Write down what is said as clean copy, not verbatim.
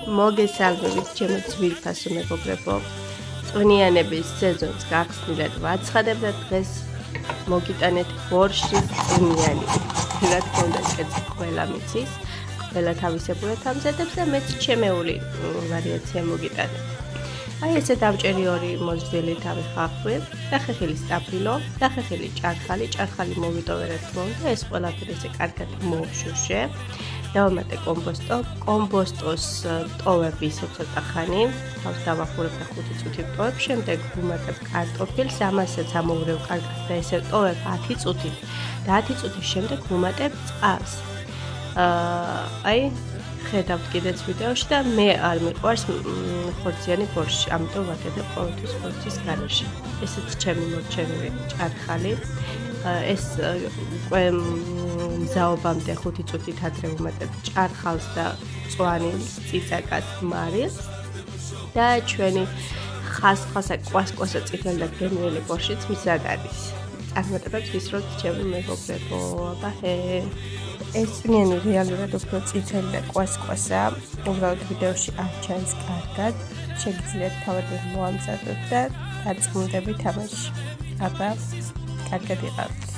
მოგესალმებით ჩემო ძვირფასო მეგობრებო. წვნიანების სეზონს გახსნილად ვაცხადებ და დღეს მოგიტანეთ ბორშის წვნიანი. რა თქმა უნდა, ეს ყველა მიცის, ყველა თავისებურად ამზადებს და მეც ჩემეული ვარიაცია მოგიტანეთ. აი ესე დავჭერი 2 მოზრდილი თავი ხახვი, დახეხილი სტაფილო, დახეხილი ჭარხალი მოვიტოვე რა თქმა უნდა, ეს ყველაფერი ესე კარგად მოვშუშე. დავამატე კომბოსტოს ტოვები ისე ცოტა ხანი, თავს დავახურებ და 5 წუთი ვტოვებ, შემდეგ ვუმატებ კარტოფილს, ამასაც ამოვრევ კარგად და ესე ვტოვებ 10 წუთი და 10 წუთის შემდეგ ვუმატებ წყალს. აი ხედავთ კიდეც ვიდეოში და მე არ მიყვარს ხორციანი ბორში, ამიტომ ვაკეთებ ყოველთვის ხორცის გარეშე. ესეც ჩემი მორჩენილი ჭარხალი. ეს უკვე მზაობამდე 5 წუთით ადრე ვუმატებ ჭარხალს და მწვანილს, წიწაკას, მარილს და ჩვენი ხასხასა კვასკვასა წითელი და გემრიელი ბორშიც მზად არის. წარმატებებს ვისურვებთ ჩემი მეგობრებო, ბაჰე. ეს წვნიანი რეალურად უფრო წითელი და კვასკვასა, უბრალოდ ვიდეოში არ ჩანს კარგად. შეგიძლიათ თავად მოამზადოთ და დაწმუნდებით ამაში. აბა, კარგად იყავით.